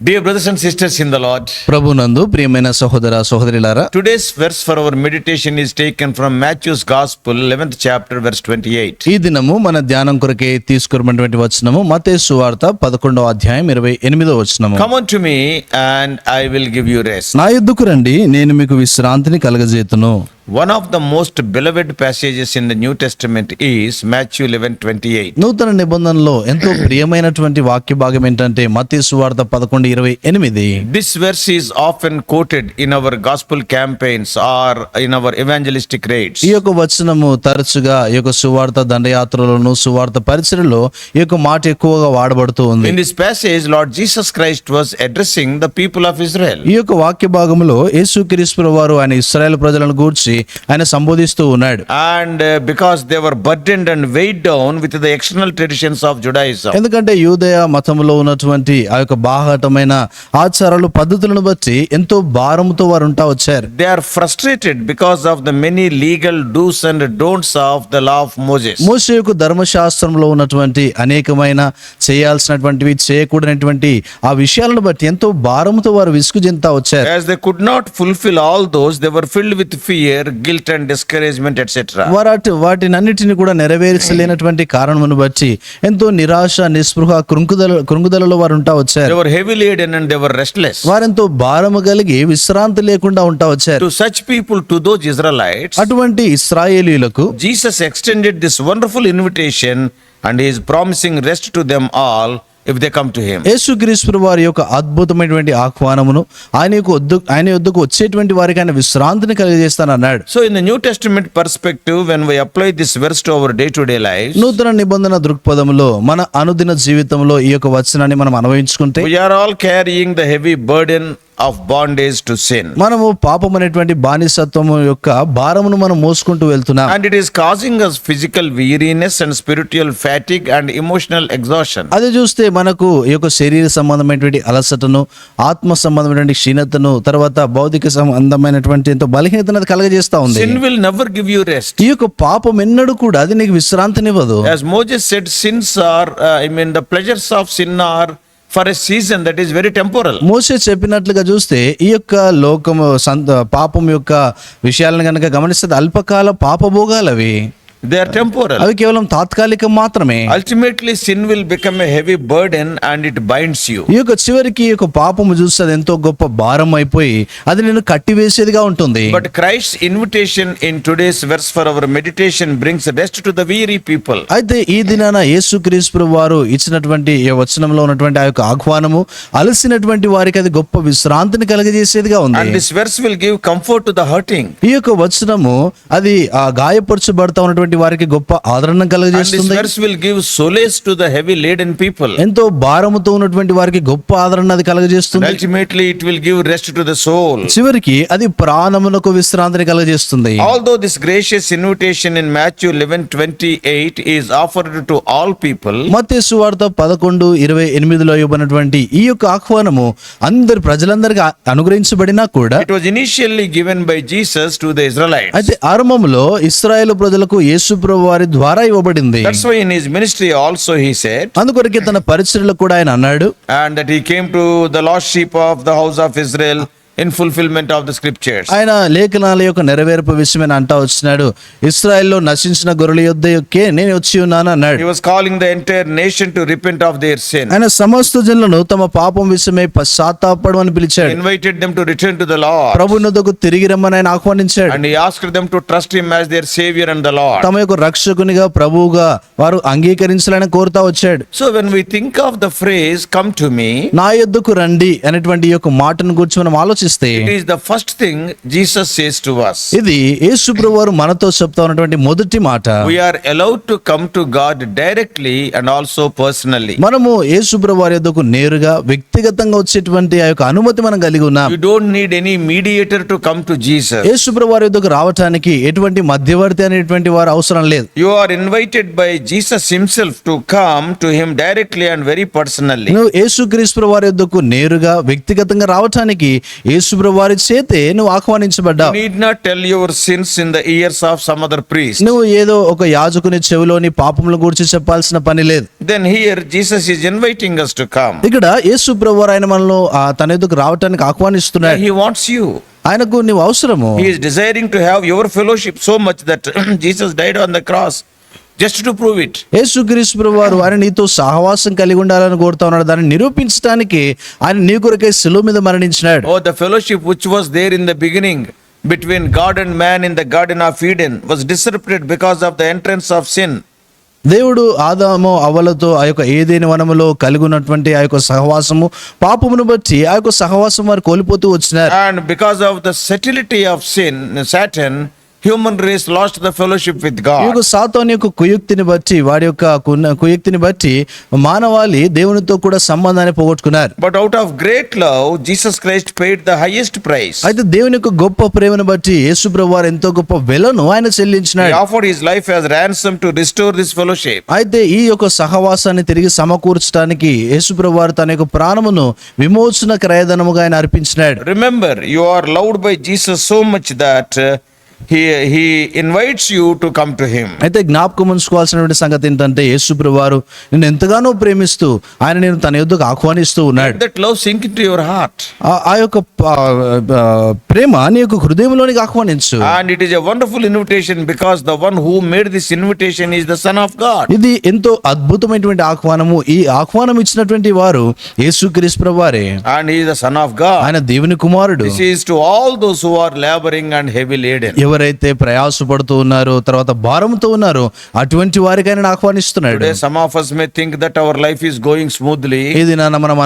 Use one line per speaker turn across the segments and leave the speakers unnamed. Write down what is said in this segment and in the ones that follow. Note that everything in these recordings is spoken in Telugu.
Dear brothers and sisters in the Lord,
ప్రభునందు ప్రియమైన సహోదర సహోదరులారా,
today's verse for our meditation is taken from Matthew's Gospel, 11th chapter, verse 28.
ఈ దినము మన ధ్యానం కొరకే తీసుకున్నటువంటి వచనము మత్తయి సువార్త 11వ అధ్యాయం 28వ వచనము.
Come unto me and I will give you rest.
నా యొద్దకు రండి, నేను మీకు విశ్రాంతిని కలగజేతును.
One of the most beloved passages in the New Testament is Matthew 11:28.
నూతన నిబంధనలో ఎంతో ప్రియమైనటువంటి వాక్య భాగం ఏంటంటే మత్తయి సువార్త 11:28.
This verse is often quoted in our gospel campaigns or in our evangelistic raids.
ఈ యొక్క వచనము తరచుగా ఈ యొక్క సువార్త దండయాత్రలోను సువార్త పరిచర్యలో ఈ యొక్క మాట ఎక్కువగా వాడబడుతూ ఉంది.
In this passage, Lord Jesus Christ was addressing the people of Israel.
ఈ యొక్క వాక్య భాగంలో యేసుక్రీస్తు ప్రభువారు ఆయన ఇశ్రాయేలు ప్రజలను గూర్చి ఆయన సంబోధిస్తూ ఉన్నాడు.
And because they were burdened and weighed down with the external traditions of Judaism.
ఎందుకంటే యూదయ మతంలో ఉన్నటువంటి ఆ యొక్క బాహటమైన ఆచారాలు పద్ధతులను బట్టి ఎంతో భారంతో వారు ఉంటా వచ్చారు.
They are frustrated because of the many legal do's and don'ts of the law of Moses.
మోషే యొక్క ధర్మశాస్త్రంలో ఉన్నటువంటి అనేకమైన చేయాల్సినటువంటివి చేయకూడనటువంటి ఆ విషయాలను బట్టి ఎంతో భారంతో వారు విసుగు చెందుతా వచ్చారు.
As they could not fulfill all those, they were filled with fear, guilt and discouragement, etc.
వాటినన్నిటిని కూడా నెరవేర్చలేనటువంటి కారణమును బట్టి ఎంతో నిరాశ నిస్పృహ కృంగుదలలో వారు ఉంటా వచ్చారు.
They were heavy laden and they were restless.
వారెంతో భారము కలిగి విశ్రాంతి లేకుండా ఉంటా వచ్చారు.
To such people, to those Israelites,
అటువంటి ఇశ్రాయేలీయులకు
Jesus extended this wonderful invitation and he is promising rest to them all if they come to him.
యేసుక్రీస్తు వారి యొక్క అద్భుతమైనటువంటి ఆహ్వానమును ఆయన యొద్దకు వచ్చేటువంటి వారికి ఆయన విశ్రాంతిని కలిగజేస్తానన్నాడు.
So in the New Testament perspective, when we apply this verse to our day-to-day lives,
నూతన నిబంధన దృక్పథంలో మన అనుదిన జీవితంలో ఈ యొక్క వచనాన్ని మనం అనుభవించుకుంటే
we are all carrying the heavy burden of bondage to sin.
మనము పాపం అనేటువంటి బానిసత్వము యొక్క భారమును మనం మోసుకుంటూ వెళ్తున్నాం.
And it is causing us physical weariness and spiritual fatigue and emotional exhaustion.
అది చూస్తే మనకు ఈ యొక్క శరీర సంబంధమైనటువంటి అలసటను, ఆత్మ సంబంధమైనటువంటి క్షీణతను, తర్వాత భౌతిక సంబంధమైనటువంటి ఎంతో బలహీనతను అది కలగజేస్తా ఉంది.
Sin will never give you rest.
ఈ యొక్క పాపం ఎన్నడూ కూడా అది నీకు విశ్రాంతినివ్వదు.
As Moses said, the pleasures of sin are for a season, that is very temporal.
మోషే చెప్పినట్లుగా చూస్తే ఈ యొక్క లోకము పాపం యొక్క విషయాలను కనుక గమనిస్తే అల్పకాల పాపభోగాలవి,
They are temporal.
అవి కేవలం తాత్కాలికం మాత్రమే.
Ultimately, sin will become a heavy burden and it binds you.
ఈ యొక్క చివరికి ఈ యొక్క పాపము చూస్తే అది ఎంతో గొప్ప భారం అయిపోయి అది నేను కట్టివేసేదిగా ఉంటుంది.
But Christ's invitation in today's verse for our meditation brings rest to the weary people.
అయితే ఈ దినాన యేసుక్రీస్తు వారు ఇచ్చినటువంటి ఈ వచనంలో ఉన్నటువంటి ఆ యొక్క ఆహ్వానము అలసినటువంటి వారికి అది గొప్ప విశ్రాంతిని కలగజేసేదిగా ఉంది.
And this verse will give comfort to the hurting.
ఈ యొక్క వచనము అది ఆ గాయపరచబడతా ఉన్నటువంటి వారికి గొప్ప ఆదరణ
And
కలగజేస్తుంది.
this verse will give solace to the heavy laden people.
ఎంతో భారముతో ఉన్నటువంటి వారికి గొప్ప ఆదరణ అది
And
కలగజేస్తుంది.
ultimately, it will give rest to the soul.
చివరికి అది ప్రాణమునకు విశ్రాంతిని కలగజేస్తుంది.
Although this gracious invitation in Matthew 11:28 is offered to all people,
మత్తయి సువార్త 11:28లో ఇవ్వబడినటువంటి ఈ యొక్క ఆహ్వానము అందరి ప్రజలందరికీ అనుగ్రహించబడినా కూడా
it was initially given by Jesus to the Israelites.
అయితే ఆరంభంలో ఇశ్రాయేలు ప్రజలకు యేసు ప్రభువు వారి ద్వారా ఇవ్వబడింది.
That's why in his ministry also he said,
అందుకొరకే తన పరిచర్యలో కూడా ఆయన అన్నాడు,
and that he came to the lost sheep of the house of Israel in fulfillment of the scriptures.
ఆయన లేఖనాల యొక్క నెరవేర్పు విషయమైన అంటా వచ్చినాడు, ఇశ్రాయేల్లో నశించిన గొర్రెల యొద్దకే నేను వచ్చి ఉన్నాను అన్నాడు.
He was calling the entire nation to repent of their sin.
ఆయన సమస్త జనులను తమ పాపం విషయమై పశ్చాత్తాపడమని పిలిచాడు.
He invited them to return to the Lord.
ప్రభువునొద్దకు తిరిగి రమ్మని ఆయన ఆహ్వానించాడు.
And he asked them to trust him as their savior and the Lord.
తమ యొక్క రక్షకునిగా ప్రభువుగా వారు అంగీకరించాలని కోరుతా వచ్చాడు.
So when we think of the phrase come to me,
నా యొద్దకు రండి అనేటువంటి ఈ యొక్క మాటను గురించి మనం ఆలోచిస్తే
it is the first thing Jesus says to us.
ఇది యేసు ప్రభువారు మనతో చెప్తా ఉన్నటువంటి మొదటి మాట.
We are allowed to come to God directly and also personally.
మనము యేసు ప్రభువారి యొద్దకు నేరుగా వ్యక్తిగతంగా వచ్చేటువంటి ఆ యొక్క అనుమతి మనం కలిగి ఉన్నాం.
You don't need any mediator to come to Jesus.
యేసు ప్రభువారి యొద్దకు రావటానికి ఎటువంటి మధ్యవర్తి అనేటువంటి వారు అవసరం లేదు.
You are invited by Jesus himself to come to him directly and very personally.
నువ్వు యేసుక్రీస్తు ప్రభువారి యొద్దకు నేరుగా వ్యక్తిగతంగా రావటానికి యేసుప్రభు వారి చేతే నువ్వు ఆహ్వానించబడ్డావు.
You need not tell your sins in the ears of some other priest.
నువ్వు ఏదో ఒక యాజకుని చెవిలోని పాపముల గురించి చెప్పాల్సిన పని లేదు.
Then here Jesus is inviting us to come.
ఇక్కడ యేసుప్రభు వారు ఆయన మనల్ని తన ఎదుకు రావటానికి ఆహ్వానిస్తున్నాడు.
He wants you.
ఆయనకు నువ్వు అవసరము.
He is desiring to have your fellowship so much that Jesus died on the cross just to prove it.
యేసుక్రీస్తు ప్రభువు వారు ఆయన నీతో సహవాసం కలిగి ఉండాలని కోరుతా ఉన్నాడు. దాన్ని నిరూపించడానికి ఆయన నీ కొరకై శిలువ మీద మరణించినాడు.
Oh, the fellowship which was there in the beginning between God and man in the Garden of Eden was disrupted because of the entrance of sin.
దేవుడు ఆదాము అవ్వలతో ఆ యొక్క ఏదైని వనములో కలిగి ఉన్నటువంటి ఆ యొక్క సహవాసము పాపమును బట్టి ఆ యొక్క సహవాసం వారు కోల్పోతూ వచ్చినారు.
And because of the subtlety of sin, Satan, human race lost the fellowship with
ఈ
God.
యొక్క సాతాను యొక్క కుయుక్తిని బట్టి వాడి యొక్క కుయుక్తిని బట్టి మానవాళి దేవునితో కూడా సంబంధాన్ని పోగొట్టుకున్నారు.
But out of great love, Jesus Christ paid the highest price.
అయితే దేవుని యొక్క గొప్ప ప్రేమను బట్టి యేసుప్రభు వారు ఎంతో గొప్ప వెలను ఆయన
He
చెల్లించినాడు.
offered his life as ransom to restore this fellowship.
అయితే ఈ యొక్క సహవాసాన్ని తిరిగి సమకూర్చడానికి యేసుప్రభు వారు తన యొక్క ప్రాణమును విమోచన క్రయధనముగా ఆయన అర్పించినాడు.
Remember, you are loved by Jesus so much that he invites you to come to him.
అయితే జ్ఞాపకం ఉంచుకోవాల్సినటువంటి సంగతి ఏంటంటే యేసుప్రభు వారు నిన్ను ఎంతగానో ప్రేమిస్తూ ఆయన నేను తన యొద్దకు ఆహ్వానిస్తూ ఉన్నాడు.
Let that love sink into your heart.
ఆ యొక్క ప్రేమ నీ యొక్క హృదయంలోనికి ఆహ్వానించు.
And it is a wonderful invitation because the one who made this invitation is the Son of God.
ఇది ఎంతో అద్భుతమైనటువంటి ఆహ్వానము. ఈ ఆహ్వానం ఇచ్చినటువంటి వారు యేసుక్రీస్తు ప్రభువారే.
And he is the Son of God.
ఆయన దేవుని కుమారుడు.
This is to all those who are laboring and heavy laden.
ఎవరైతే ప్రయాసపడుతూ ఉన్నారో తర్వాత భారంతో ఉన్నారో అటువంటి వారికి ఆయన ఆహ్వానిస్తున్నాడు.
Today some of us may think that our life is going smoothly.
ఇది నాన్న మనం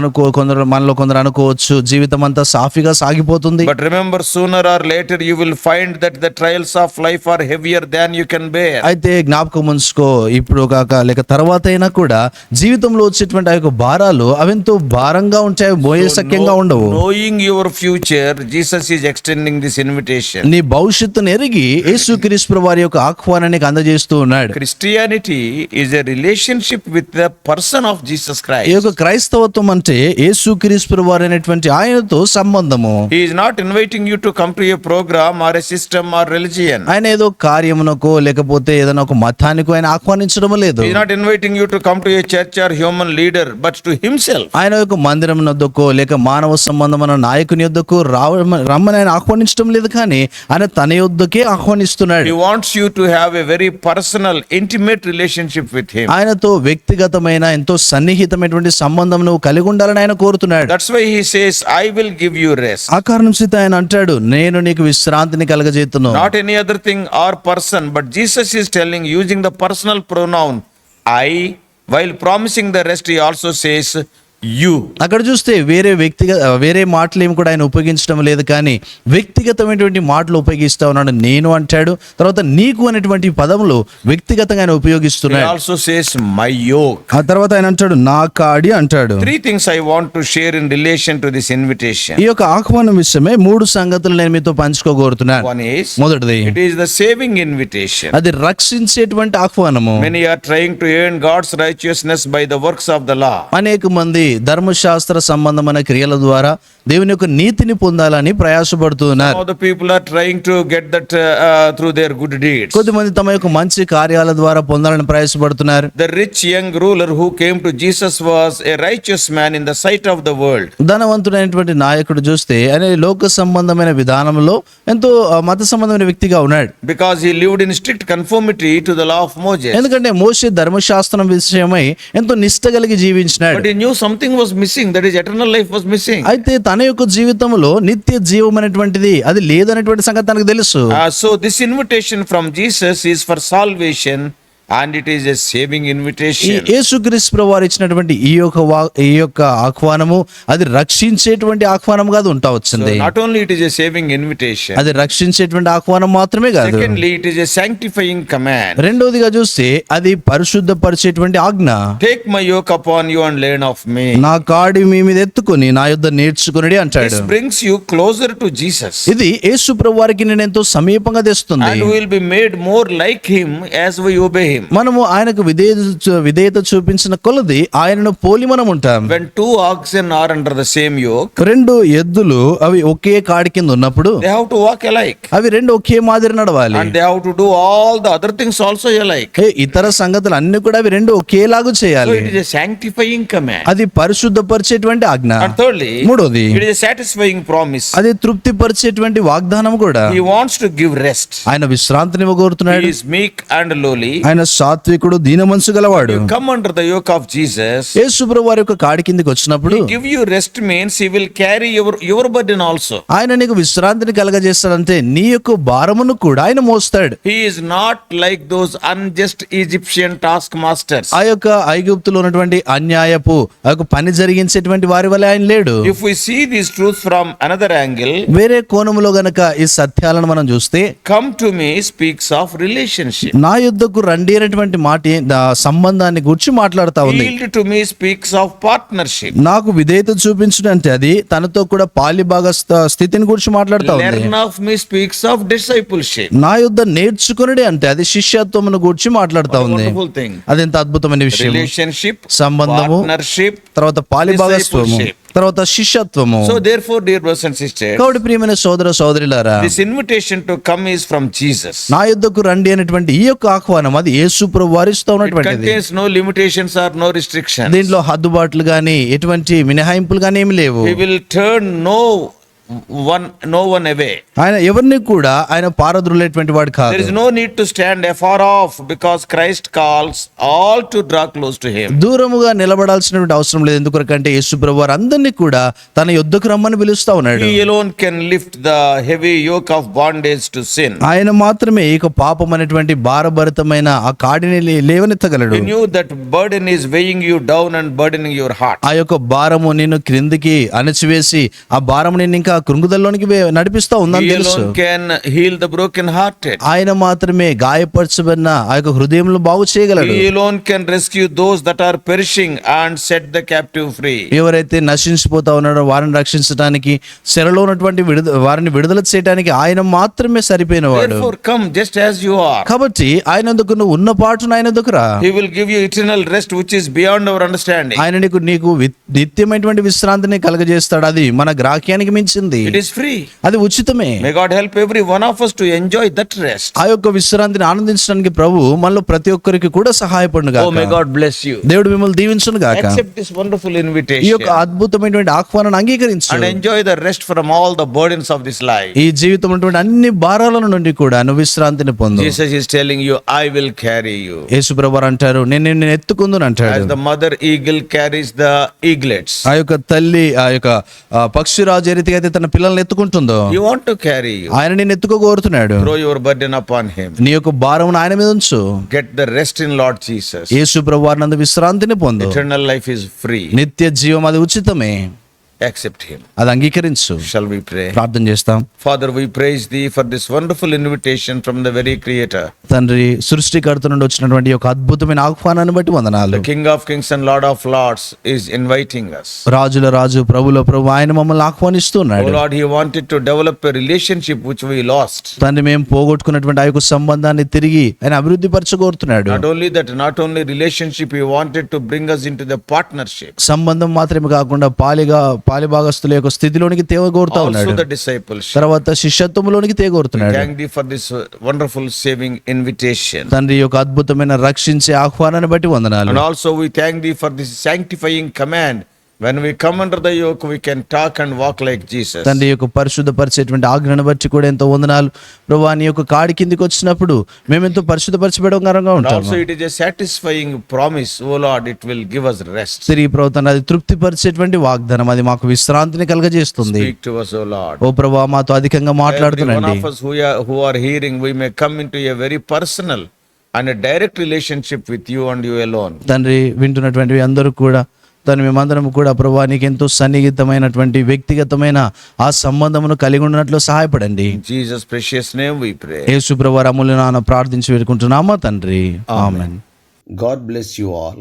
మనలో కొందరు అనుకోవచ్చు జీవితం అంతా సాఫీగా సాగిపోతుంది.
But remember, sooner or later you will find that the trials of life are heavier than you can bear.
అయితే జ్ఞాపకం ఉంచుకో ఇప్పుడు కాక లేక తర్వాత అయినా కూడా జీవితంలో వచ్చేటువంటి ఆ యొక్క భారాలు అవెంతో భారంగా ఉంటాయి, మోయశక్యంగా ఉండవు.
Knowing your future, Jesus is extending this invitation.
నీ భవిష్యత్తును ఎరిగి యేసుక్రీస్తు వారి యొక్క ఆహ్వానానికి అందజేస్తూ ఉన్నాడు.
Christianity is a relationship with the person of Jesus
ఈ
Christ.
యొక్క క్రైస్తవత్వం అంటే యేసుక్రీస్తు వారు అనేటువంటి ఆయనతో సంబంధము.
He is not inviting you to come to a program or a system or religion.
ఆయన ఏదో కార్యమునకో లేకపోతే ఏదైనా ఒక మతానికో ఆయన ఆహ్వానించడం లేదు.
He is not inviting you to come to a church or human leader, but to himself.
ఆయన యొక్క మందిరం వద్దకో లేక మానవ సంబంధమైన నాయకుని యొద్దకు రమ్మని ఆయన ఆహ్వానించడం లేదు, కానీ ఆయన తన యొద్దకే ఆహ్వానిస్తున్నాడు.
He wants you to have a very personal, intimate relationship with him.
ఆయనతో వ్యక్తిగతమైన ఎంతో సన్నిహితమైనటువంటి సంబంధం నువ్వు కలిగి ఉండాలని ఆయన కోరుతున్నాడు.
That's why he says, I will give you rest.
ఆ కారణం చేత ఆయన అంటాడు, నేను నీకు విశ్రాంతిని కలగజేతును.
Not any other thing or person, but Jesus is telling, using the personal pronoun I, while promising the rest, he also says you.
అక్కడ చూస్తే వేరే మాటలు ఏమి కూడా ఆయన ఉపయోగించడం లేదు, కానీ వ్యక్తిగతమైనటువంటి మాటలు ఉపయోగిస్తా ఉన్నాడు. నేను అంటాడు, తర్వాత నీకు అనేటువంటి పదములు వ్యక్తిగతంగా ఆయన
He
ఉపయోగిస్తున్నాడు.
also says my yoke.
ఆ తర్వాత ఆయన అంటాడు నా కాడి అంటాడు.
Three things I want to share in relation to this invitation.
ఈ యొక్క ఆహ్వానం విషయమే 3 సంగతులు నేను మీతో పంచుకోగోరుతున్నాను.
One is,
మొదటిది
it is the saving invitation.
అది రక్షించేటువంటి ఆహ్వానము.
Many are trying to earn God's righteousness by the works of the law.
అనేక మంది ధర్మశాస్త్ర సంబంధమైన క్రియల ద్వారా దేవుని యొక్క నీతిని పొందాలని ప్రయాసపడుతున్నారు.
Some of the people are trying to get that through their good deeds.
కొద్దిమంది తమ యొక్క మంచి కార్యాల ద్వారా పొందాలని ప్రయాసపడుతున్నారు.
The rich young ruler who came to Jesus was a righteous man in the sight of the world.
ధనవంతుడైనటువంటి నాయకుడు చూస్తే ఆయన లోక సంబంధమైన విధానంలో ఎంతో మత సంబంధమైన వ్యక్తిగా ఉన్నాడు.
Because he lived in strict conformity to the law of Moses.
ఎందుకంటే మోషే ధర్మశాస్త్రం విషయమై ఎంతో నిష్ట కలిగి జీవించినాడు.
But he knew something was missing, that is eternal life was missing.
అయితే తన యొక్క జీవితంలో నిత్య జీవం అనేటువంటిది అది లేదనేటువంటి సంగతి తనకు తెలుసు.
So this invitation from Jesus is for salvation, and it is a saving invitation.
యేసుక్రీస్తు ప్రభువారు ఇచ్చినటువంటి ఈ యొక్క ఆహ్వానము అది రక్షించేటువంటి ఆహ్వానంగా అది ఉంటా వచ్చింది.
Not only it is a saving invitation,
అది రక్షించేటువంటి ఆహ్వానం మాత్రమే కాదు,
secondly it is a sanctifying command.
రెండోదిగా చూస్తే అది పరిశుద్ధపరిచేటువంటి ఆజ్ఞ.
Take my yoke upon you and learn of me.
నా కాడి మీ మీద ఎత్తుకొని నా యొద్ద నేర్చుకుని అంటాడు.
This brings you closer to Jesus,
ఇది యేసు ప్రభువారికి నేను ఎంతో సమీపంగా తెస్తుంది.
and we will be made more like him as we obey him. him.
మనము ఆయనకు విధేయత చూపించిన కొలది ఆయనను పోలి మనం ఉంటాం.
When two oxen are under the same yoke,
రెండు ఎద్దులు అవి ఒకే కాడి కింద ఉన్నప్పుడు
they have to walk alike.
అవి రెండు ఒకే మాదిరి నడవాలి.
And they have to do all the other things also alike.
ఇతర సంగతులు అన్ని కూడా అవి రెండు ఒకేలాగా
So
చేయాలి.
it is a sanctifying command.
అది పరిశుద్ధపరిచేటువంటి ఆజ్ఞ.
And thirdly,
మూడోది
it is a satisfying promise.
అది తృప్తిపరిచేటువంటి వాగ్దానం కూడా.
He wants to give rest.
ఆయన విశ్రాంతిని ఇవ్వగోరుతున్నాడు.
He is meek and lowly.
ఆయన సాత్వికుడు, దీన మనసు గలవాడు.
You come under the yoke of Jesus.
యేసుప్రభువు వారి యొక్క కాడి కిందకి వచ్చినప్పుడు
He give you rest means he will carry your burden also.
ఆయన నీకు విశ్రాంతిని కలగజేస్తాడంటే నీ యొక్క భారమును కూడా ఆయన మోస్తాడు.
He is not like those unjust Egyptian taskmasters.
ఆ యొక్క ఐగుప్తులో ఉన్నటువంటి అన్యాయపు ఆ యొక్క పని జరిగించేటువంటి వారి వల్ల ఆయన లేడు.
If we see these truths from another angle,
వేరే కోణములో గనక ఈ సత్యాలను మనం చూస్తే,
come to me speaks of relationship.
నా యుద్ధకు రండి అనేటువంటి మాట సంబంధాన్ని గురించి మాట్లాడుతా ఉంది.
Yield to me speaks of partnership.
నాకు విధేయత చూపించడం అంటే అది తనతో కూడా పాలిభాగ స్థితిని గురించి మాట్లాడుతా ఉంది.
Learn of me speaks of discipleship.
నా యుద్ధ నేర్చుకునడే అంటే అది శిష్యత్వమును గురించి మాట్లాడుతా ఉంది.
Wonderful thing.
అది ఎంత అద్భుతమైన విషయం.
Relationship,
సంబంధము,
partnership,
తర్వాత పాలిభాగత్వము, తర్వాత శిష్యత్వము.
So therefore, dear brothers and sisters,
కాబట్టి ప్రియమైన సోదర సోదరులారా,
this invitation to come is from Jesus.
నా యుద్ధకు రండి అనేటువంటి ఈ యొక్క ఆహ్వానం అది యేసు ప్రభువు వారు ఇస్తూ
It
ఉన్నటువంటిది.
contains no limitations or no restrictions.
దీంట్లో హద్దుబాట్లు గాని ఎటువంటి మినహాయింపులు గాని ఏమి లేవు.
He will turn no one away.
ఆయన ఎవరిని కూడా ఆయన పారద్రోలేటువంటి వాడు కాదు.
There is no need to stand afar off because Christ calls all to draw close to him.
దూరముగా నిలబడాల్సినటువంటి అవసరం లేదు. ఎందుకంటే యేసు ప్రభువు వారు అందరినీ కూడా తన యుద్ధకు రమ్మని పిలుస్తా ఉన్నాడు.
He alone can lift the heavy yoke of bondage to sin.
ఆయన మాత్రమే ఇక పాపం అనేటువంటి భారభరితమైన ఆ కాడిని లేవనెత్తగలడు.
He knew that burden is weighing you down and burdening your heart.
ఆ యొక్క భారము నిన్ను క్రిందికి అణచివేసి ఆ భారము నిన్ను ఇంకా కృంగుదల్లోనికి నడిపిస్తా ఉందని
He
తెలుసు.
alone can heal the broken hearted.
ఆయన మాత్రమే గాయపరచబడిన ఆ యొక్క హృదయంలో బాగు చేయగలడు.
He alone can rescue those that are perishing and set the captive free.
ఎవరైతే నశించిపోతా ఉన్నారో వారిని రక్షించడానికి, చెరలో ఉన్నటువంటి వారిని విడుదల చేయడానికి ఆయన మాత్రమే సరిపోయినవాడు.
Therefore come just as you are.
కాబట్టి ఆయన ఎందుకు నువ్వు ఉన్న పాటున ఆయన ఎందుకు రా.
He will give you eternal rest which is beyond our understanding.
ఆయన నీకు నిత్యమైనటువంటి విశ్రాంతిని కలగజేస్తాడు. అది మన గ్రాహ్యానికి మించింది.
It is free.
అది ఉచితమే.
May God help every one of us to enjoy that rest.
ఆ యొక్క విశ్రాంతిని ఆనందించడానికి ప్రభు మనలో ప్రతి ఒక్కరికి కూడా సహాయపడును
Oh, may
గాక.
God bless you.
దేవుడు మిమ్మల్ని దీవించును గాక.
Accept this wonderful
ఈ
invitation
యొక్క అద్భుతమైనటువంటి ఆహ్వానాన్ని అంగీకరించు.
and enjoy the rest from all the burdens of this life.
ఈ జీవితం ఉన్నటువంటి అన్ని భారాల నుండి కూడా నువ్వు విశ్రాంతిని పొందు.
Jesus is telling you, I will carry you.
యేసు ప్రభువు అంటారు, నేను నిన్ను ఎత్తుకుందును అంటాడు.
As the mother eagle carries the eaglets.
ఆ యొక్క తల్లి ఆ యొక్క పక్షిరాజు ఏ రీతిగా అయితే తన పిల్లల్ని ఎత్తుకుంటుందో
You want to carry you.
ఆయన నిన్ను ఎత్తుకోగోరుతున్నాడు.
Throw your burden upon him.
నీ యొక్క భారమును ఆయన మీద ఉంచు.
Get the rest in Lord Jesus.
యేసు ప్రభువు నందు విశ్రాంతిని పొందు.
Eternal life is free.
నిత్య జీవం అది ఉచితమే.
Accept him.
అది అంగీకరించు.
Shall we pray?
ప్రార్థన చేస్తాం.
Father, we praise thee for this wonderful invitation from the very Creator.
తండ్రి, సృష్టికర్త నుండి వచ్చినటువంటి ఒక అద్భుతమైన ఆహ్వానాన్ని బట్టి వందనాలు.
The King of Kings and Lord of Lords is inviting us.
రాజుల రాజు, ప్రభుల ప్రభు ఆయన మమ్మల్ని
Oh
ఆహ్వానిస్తున్నాడు.
Lord, he wanted to develop a relationship which we lost.
తండ్రి, మేము పోగొట్టుకున్నటువంటి ఆ యొక్క సంబంధాన్ని తిరిగి ఆయన అభివృద్ధి పరచగోరుతున్నాడు.
Not only relationship, he wanted to bring us into the partnership.
సంబంధం మాత్రమే కాకుండా పాలిభాగస్తుల యొక్క స్థితిలోనికి తేగోరుతా
Also
ఉన్నాడు.
the discipleship.
తర్వాత శిష్యత్వంలోనికి తేగోరుతున్నాడు.
Thank thee for this wonderful saving invitation.
తండ్రి, యొక్క అద్భుతమైన రక్షించే ఆహ్వానాన్ని బట్టి వందనాలు.
And also we thank thee for this sanctifying command. When we come under the yoke, we can talk and walk like Jesus.
తండ్రి, యొక్క పరిశుద్ధపరిచేటువంటి ఆజ్ఞను బట్టి కూడా ఎంతో వందనాలు. ప్రభువా, నీ యొక్క కాడి కిందికి వచ్చినప్పుడు మేము ఎంతో పరిశుద్ధపరచబడంగా
And
ఉంటాము.
also it is a satisfying promise. Oh Lord, it will give us rest.
తిరిగి ప్రభుత్వం అది తృప్తిపరిచేటువంటి వాగ్దానం, అది మాకు విశ్రాంతిని కలగజేస్తుంది.
Speak to us, O Lord.
ఓ ప్రభువా, మాతో అధికంగా
Every one
మాట్లాడుతున్నాండి.
of us who are hearing, we may come into a very personal and a direct relationship with you and you alone.
తండ్రి, వింటున్నటువంటి అందరూ కూడా తను మేమందరం కూడా ప్రభువా నీకు ఎంతో సన్నిహితమైనటువంటి వ్యక్తిగతమైన ఆ సంబంధమును కలిగి ఉన్నట్లు సహాయపడండి.
In Jesus' precious name we pray.
యేసు ప్రభువా అమూల్య నామమున ప్రార్థించి వేడుకుంటున్నామా తండ్రి. ఆమేన్.
God bless you all.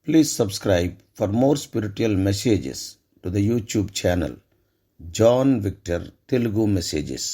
Please subscribe for more spiritual messages to the YouTube channel John Victor Telugu Messages.